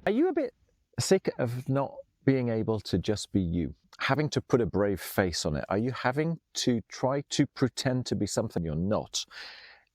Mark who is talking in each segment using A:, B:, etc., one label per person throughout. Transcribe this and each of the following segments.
A: Are you a bit sick of not being able to just be you? Having to put a brave face on it? Are you having to try to pretend to be something you're not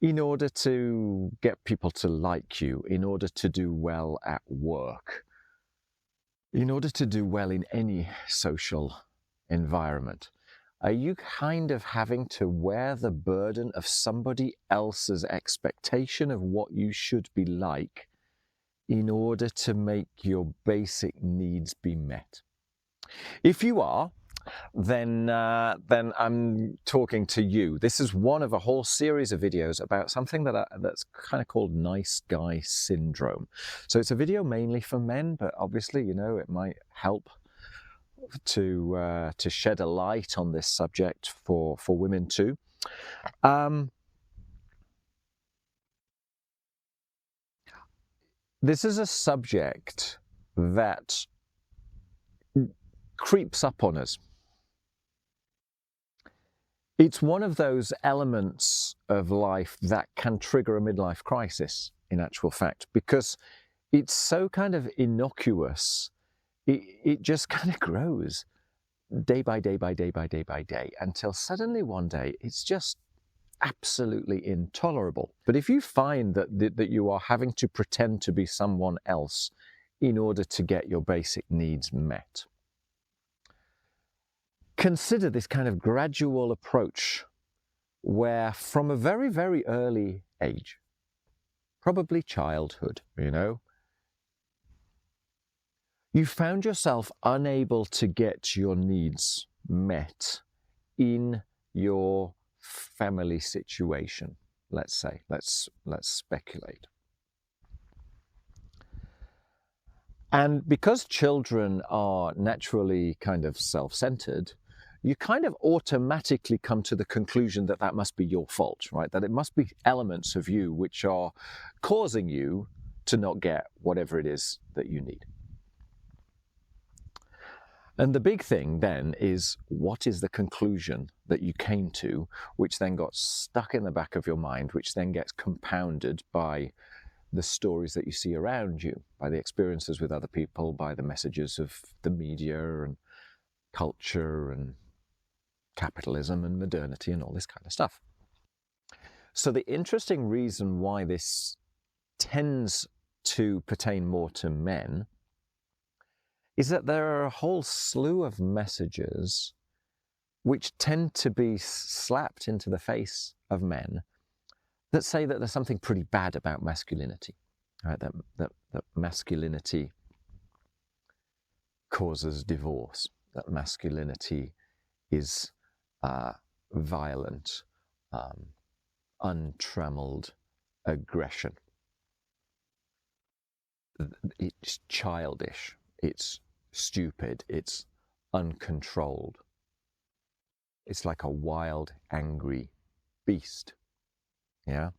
A: in order to get people to like you, in order to do well at work, in order to do well in any social environment? Are you kind of having to wear the burden of somebody else's expectation of what you should be like in order to make your basic needs be met? If you are, then I'm talking to you. This is one of a whole series of videos about something that's kind of called nice guy syndrome. So it's a video mainly for men, but obviously, it might help to shed a light on this subject for women too. This is a subject that creeps up on us. It's one of those elements of life that can trigger a midlife crisis, in actual fact, because it's so kind of innocuous. It just kind of grows day by day by day by day by day until suddenly one day it's just absolutely intolerable. But if you find that you are having to pretend to be someone else in order to get your basic needs met, consider this kind of gradual approach where from a very, very early age, probably childhood, you found yourself unable to get your needs met in your family situation, let's say. Let's speculate. And because children are naturally kind of self-centered, you kind of automatically come to the conclusion that that must be your fault, right? That it must be elements of you which are causing you to not get whatever it is that you need. And the big thing then is, what is the conclusion that you came to, which then got stuck in the back of your mind, which then gets compounded by the stories that you see around you, by the experiences with other people, by the messages of the media and culture and capitalism and modernity and all this kind of stuff. So the interesting reason why this tends to pertain more to men is that there are a whole slew of messages which tend to be slapped into the face of men that say that there's something pretty bad about masculinity, right? That masculinity causes divorce, that masculinity is violent, untrammeled aggression. It's childish, it's stupid, it's uncontrolled. It's like a wild, angry beast. Yeah?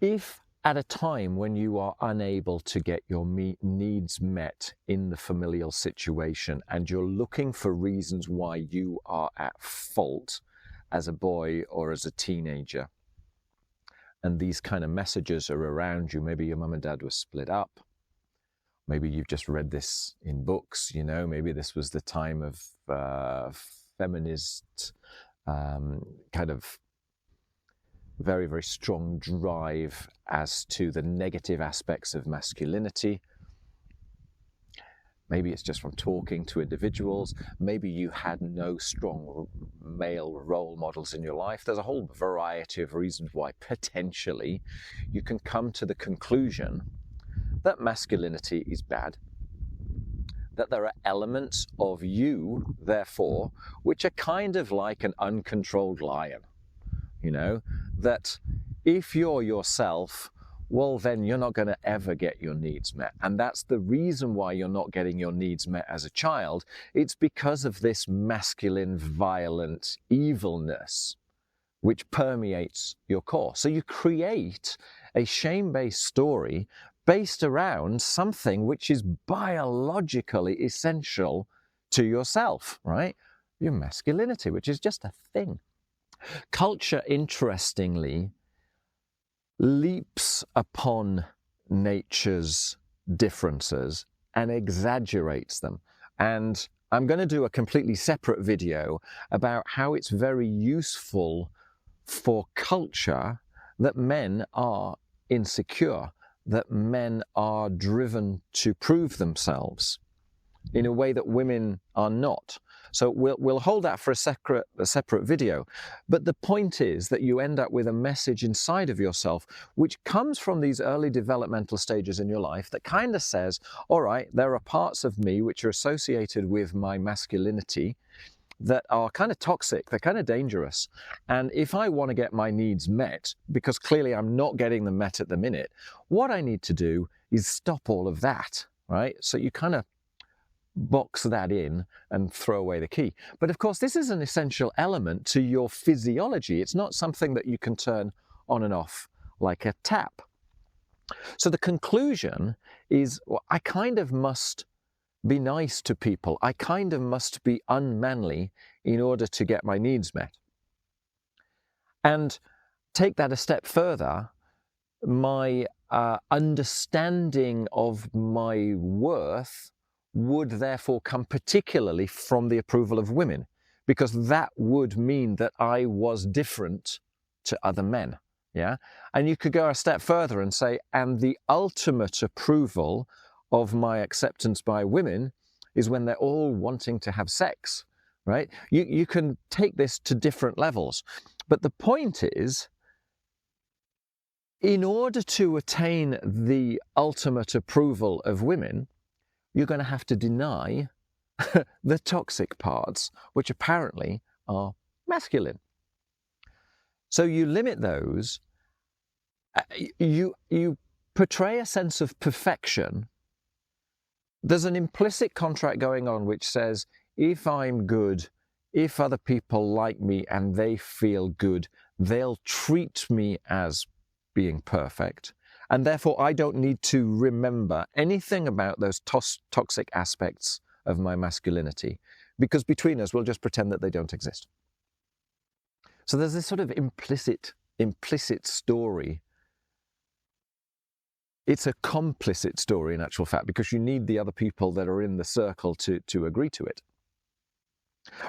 A: If at a time when you are unable to get your needs met in the familial situation and you're looking for reasons why you are at fault as a boy or as a teenager, and these kind of messages are around you, maybe your mum and dad were split up, maybe you've just read this in books, maybe this was the time of feminist kind of very, very strong drive as to the negative aspects of masculinity. Maybe it's just from talking to individuals. Maybe you had no strong male role models in your life. There's a whole variety of reasons why potentially you can come to the conclusion that masculinity is bad, that there are elements of you, therefore, which are kind of like an uncontrolled lion. That if you're yourself, well, then you're not going to ever get your needs met. And that's the reason why you're not getting your needs met as a child. It's because of this masculine, violent evilness which permeates your core. So you create a shame-based story based around something which is biologically essential to yourself, right? Your masculinity, which is just a thing. Culture, interestingly, leaps upon nature's differences and exaggerates them. And I'm going to do a completely separate video about how it's very useful for culture that men are insecure, that men are driven to prove themselves in a way that women are not. So we'll hold that for a separate video. But the point is that you end up with a message inside of yourself which comes from these early developmental stages in your life that kind of says, all right, there are parts of me which are associated with my masculinity that are kind of toxic, they're kind of dangerous. And if I want to get my needs met, because clearly I'm not getting them met at the minute, what I need to do is stop all of that, right? So you kind of box that in and throw away the key. But of course, this is an essential element to your physiology. It's not something that you can turn on and off like a tap. So the conclusion is, well, I kind of must be nice to people. I kind of must be unmanly in order to get my needs met. And take that a step further, my understanding of my worth would therefore come particularly from the approval of women, because that would mean that I was different to other men. Yeah. And you could go a step further and say, and the ultimate approval of my acceptance by women is when they're all wanting to have sex, right? You can take this to different levels. But the point is, in order to attain the ultimate approval of women, you're going to have to deny the toxic parts, which apparently are masculine. So you limit those. You portray a sense of perfection. There's an implicit contract going on which says, if I'm good, if other people like me and they feel good, they'll treat me as being perfect. And therefore, I don't need to remember anything about those toxic aspects of my masculinity, because between us, we'll just pretend that they don't exist. So there's this sort of implicit story. It's a complicit story in actual fact, because you need the other people that are in the circle to agree to it.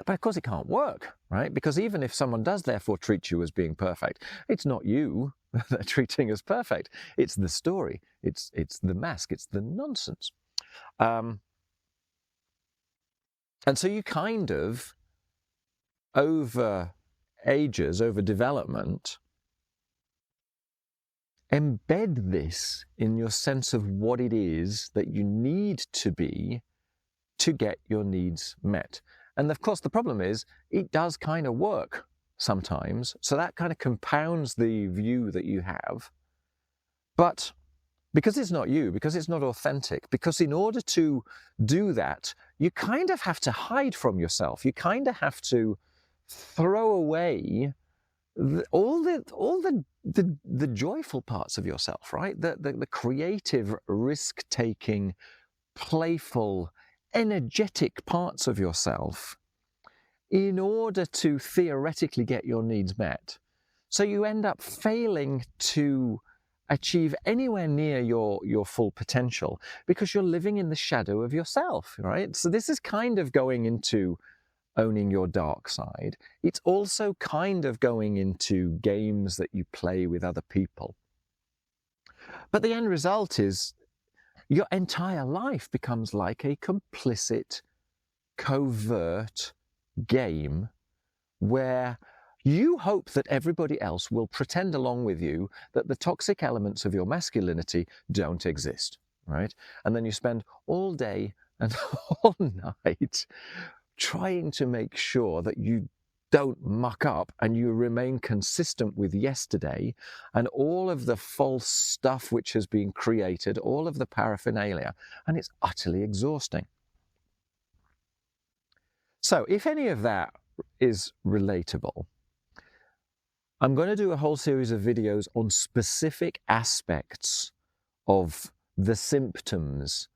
A: But of course it can't work, right? Because even if someone does therefore treat you as being perfect, it's not you they're treating as perfect. It's the story. It's the mask. It's the nonsense. And so you kind of, over ages, over development, embed this in your sense of what it is that you need to be to get your needs met. And of course, the problem is it does kind of work sometimes. So that kind of compounds the view that you have. But because it's not you, because it's not authentic, because in order to do that, you kind of have to hide from yourself. You kind of have to throw away all the joyful parts of yourself, right? The creative, risk-taking, playful, energetic parts of yourself in order to theoretically get your needs met. So you end up failing to achieve anywhere near your full potential because you're living in the shadow of yourself, right? So this is kind of going into owning your dark side. It's also kind of going into games that you play with other people. But the end result is your entire life becomes like a complicit, covert game where you hope that everybody else will pretend along with you that the toxic elements of your masculinity don't exist, right? And then you spend all day and all night trying to make sure that you don't muck up and you remain consistent with yesterday and all of the false stuff which has been created, all of the paraphernalia, and it's utterly exhausting. So if any of that is relatable, I'm going to do a whole series of videos on specific aspects of the symptoms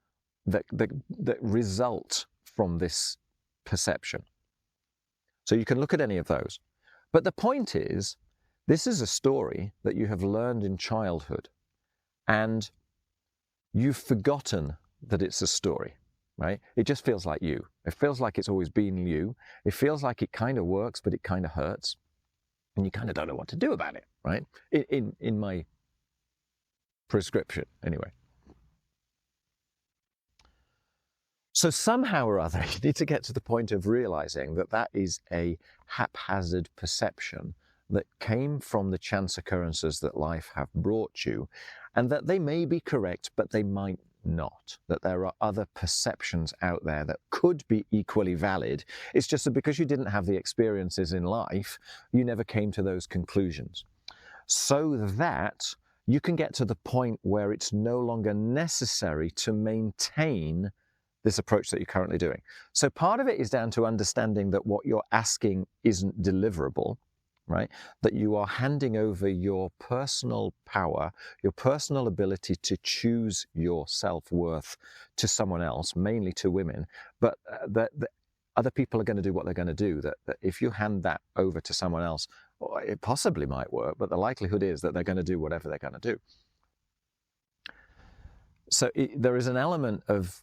A: that result from this perception. So you can look at any of those. But the point is This is a story that you have learned in childhood, and you've forgotten that it's a story, right? It just feels like you. It feels like it's always been you. It feels like it kind of works, but it kind of hurts. And you kind of don't know what to do about it, right? In my prescription, anyway. So somehow or other, you need to get to the point of realizing that that is a haphazard perception that came from the chance occurrences that life have brought you, and that they may be correct, but they might not, that there are other perceptions out there that could be equally valid. It's just that because you didn't have the experiences in life, you never came to those conclusions. So that you can get to the point where it's no longer necessary to maintain this approach that you're currently doing. So part of it is down to understanding that what you're asking isn't deliverable, right? That you are handing over your personal power, your personal ability to choose your self-worth to someone else, mainly to women, but that other people are going to do what they're going to do, that if you hand that over to someone else, well, it possibly might work, but the likelihood is that they're going to do whatever they're going to do. So there is an element of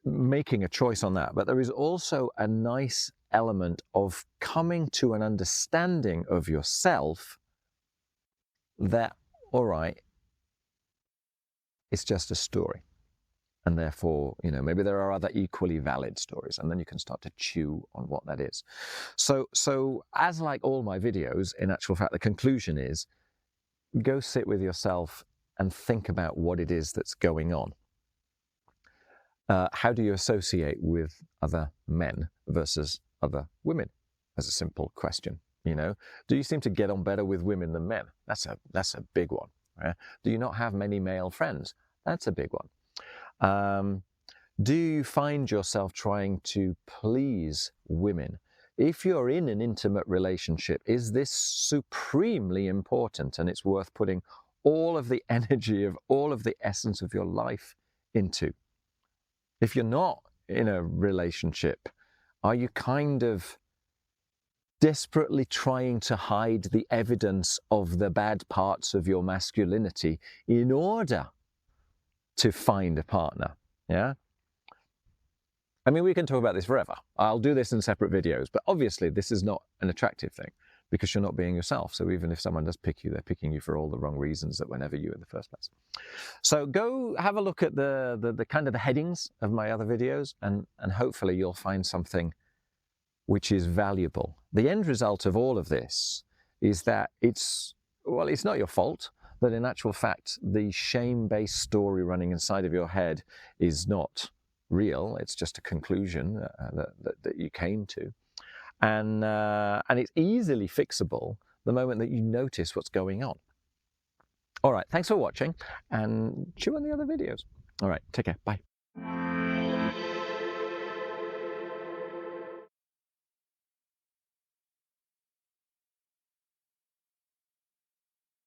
A: making a choice on that, but there is also a nice element of coming to an understanding of yourself that, all right, it's just a story. And therefore, maybe there are other equally valid stories, and then you can start to chew on what that is. So as like all my videos, in actual fact, the conclusion is go sit with yourself and think about what it is that's going on. How do you associate with other men versus other women? As a simple question, Do you seem to get on better with women than men? That's a big one. Right? Do you not have many male friends? That's a big one. Do you find yourself trying to please women? If you're in an intimate relationship, is this supremely important and it's worth putting all of the energy of all of the essence of your life into? If you're not in a relationship, are you kind of desperately trying to hide the evidence of the bad parts of your masculinity in order to find a partner? Yeah? I mean, we can talk about this forever. I'll do this in separate videos, but obviously this is not an attractive thing because you're not being yourself. So even if someone does pick you, they're picking you for all the wrong reasons that were never you in the first place. So go have a look at the kind of the headings of my other videos, and hopefully you'll find something which is valuable. The end result of all of this is that it's not your fault, that in actual fact, the shame-based story running inside of your head is not real. It's just a conclusion that you came to. And it's easily fixable the moment that you notice what's going on. All right, thanks for watching, and chew on the other videos. All right, take care, bye.